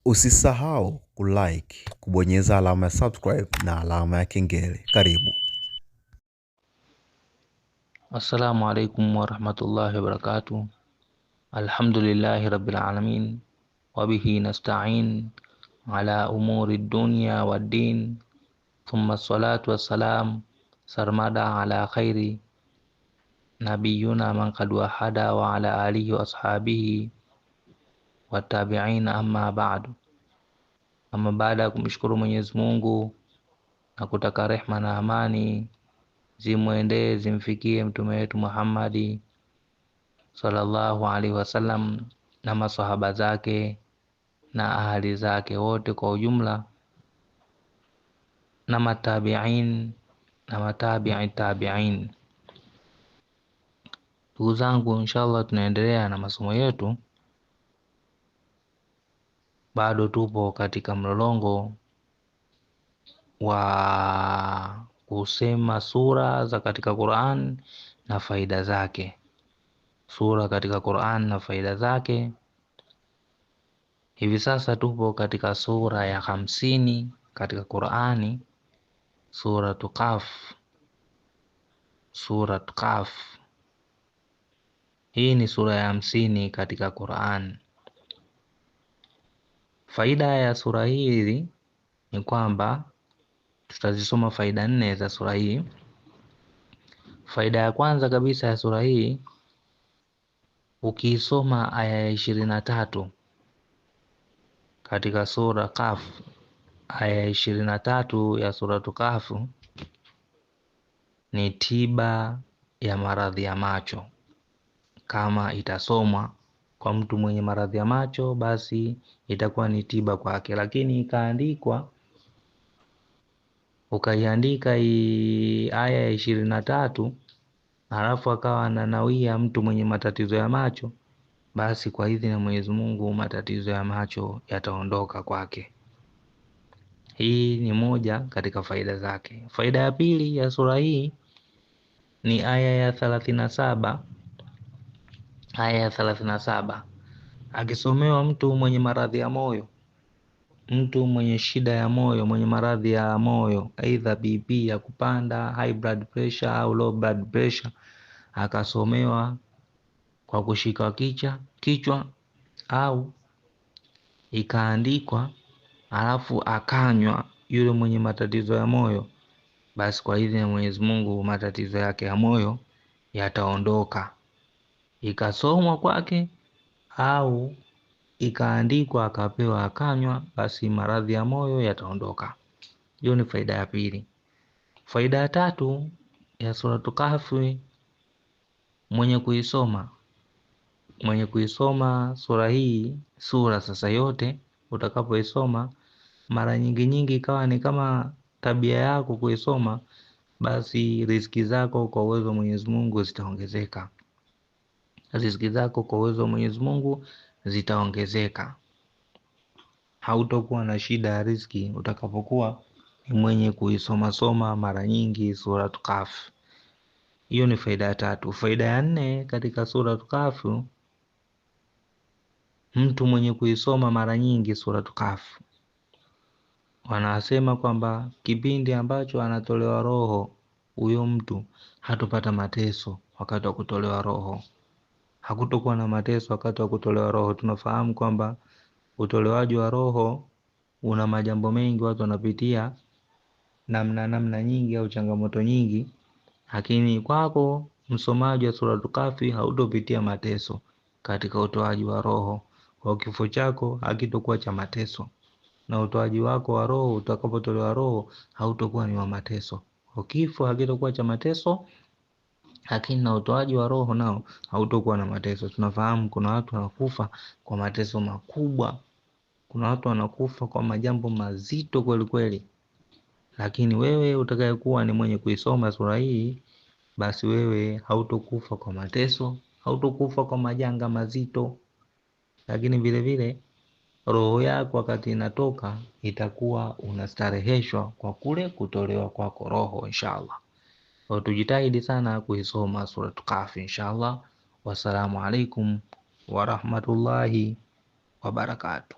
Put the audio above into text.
Usisahau kulike, kubonyeza alama ya subscribe na alama ya kengele. Karibu. Assalamu alaikum warahmatullahi wabarakatuh. Alhamdulillahi rabbil alamin wa bihi nasta'in ala umuri dunya waddin, thumma salatu wassalam sarmada ala khairi nabiyuna man qad wahada wa ala alihi wa ashabihi wa tabi'ina, amma ba'du. Ama baada ya kumshukuru Mwenyezi Mungu na kutaka rehma na amani zimwendee zimfikie mtume wetu Muhammadi sallallahu alaihi wasallam na masahaba zake na ahali zake wote kwa ujumla, na matabi'in na matabi'i tabi'in. Ndugu zangu, inshallah tunaendelea na masomo yetu. Bado tupo katika mlolongo wa kusema sura za katika Qur'an na faida zake. Sura katika Qur'an na faida zake. Hivi sasa tupo katika sura ya 50 katika Qur'ani, Suratu Qaf. Suratu Qaf hii ni sura ya 50 katika Qur'an. Faida ya sura hii ni kwamba tutazisoma faida 4 za sura hii. Faida ya kwanza kabisa ya sura hii, ukiisoma aya ya 23 katika sura Qaf, aya ya 23 ya Suratu Qaf ni tiba ya maradhi ya macho. Kama itasomwa kwa mtu mwenye maradhi ya macho, basi itakuwa ni tiba kwake. Lakini ikaandikwa, ukaiandika hii aya ya 23 halafu akawa ananawia mtu mwenye matatizo ya macho, basi kwa idhini ya Mwenyezi Mungu matatizo ya macho yataondoka kwake. Hii ni moja katika faida zake. Faida ya pili ya sura hii ni aya ya 37. Aya ya 37, akisomewa mtu mwenye maradhi ya moyo, mtu mwenye shida ya moyo, mwenye maradhi ya moyo, aidha BP ya kupanda, high blood pressure au low blood pressure, akasomewa kwa kushika kichwa au ikaandikwa alafu akanywa yule mwenye matatizo ya moyo, basi kwa idhini ya Mwenyezi Mungu matatizo yake ya moyo yataondoka. Ikasomwa kwake au ikaandikwa akapewa akanywa, basi maradhi ya moyo yataondoka. Hiyo ni faida ya pili. Faida ya tatu ya Suratu Kahfi, mwenye kuisoma sura hii, sura sasa yote utakapoisoma mara nyingi ikawa ni kama tabia yako kuisoma, basi riziki zako kwa uwezo wa Mwenyezi Mungu zitaongezeka. Riziki zako kwa uwezo wa Mwenyezi Mungu zitaongezeka. Hautakuwa na shida ya riziki utakapokuwa ni mwenye kuisoma mara nyingi Suratu Kahf. Hiyo ni faida ya tatu. Faida ya 4 katika Suratu Kahf, mtu mwenye kuisoma mara nyingi Suratu Kahf, wanasema kwamba kipindi ambacho anatolewa roho, huyo mtu hatopata mateso wakati wa kutolewa roho. Hakutokuwa na mateso wakati wa kutolewa roho. Tunafahamu kwamba utolewaji wa roho una majambo mengi, watu wanapitia namna nyingi au changamoto nyingi, lakini kwako msomaji wa Suratu Kahfi hautopitia mateso katika utoaji wa roho. Kwa kifo chako hakitokuwa cha mateso, na utoaji wako wa roho, utakapotolewa roho, hautokuwa ni wa mateso. Kwa kifo hakitokuwa cha mateso, lakini na utoaji wa roho nao hautokuwa na mateso. Tunafahamu kuna watu wanakufa kwa mateso makubwa, kuna watu wanakufa kwa majambo mazito kweli kweli, lakini wewe utakayekuwa ni mwenye kuisoma sura hii, basi wewe hautokufa kwa mateso, hautokufa kwa majanga mazito, lakini vile vile roho yako wakati inatoka itakuwa unastareheshwa kwa kule kutolewa kwako roho, inshallah. Kwa tujitahidi sana kuisoma Suratu Kahf, inshallah. Wassalamu alaikum warahmatullahi wabarakatuh.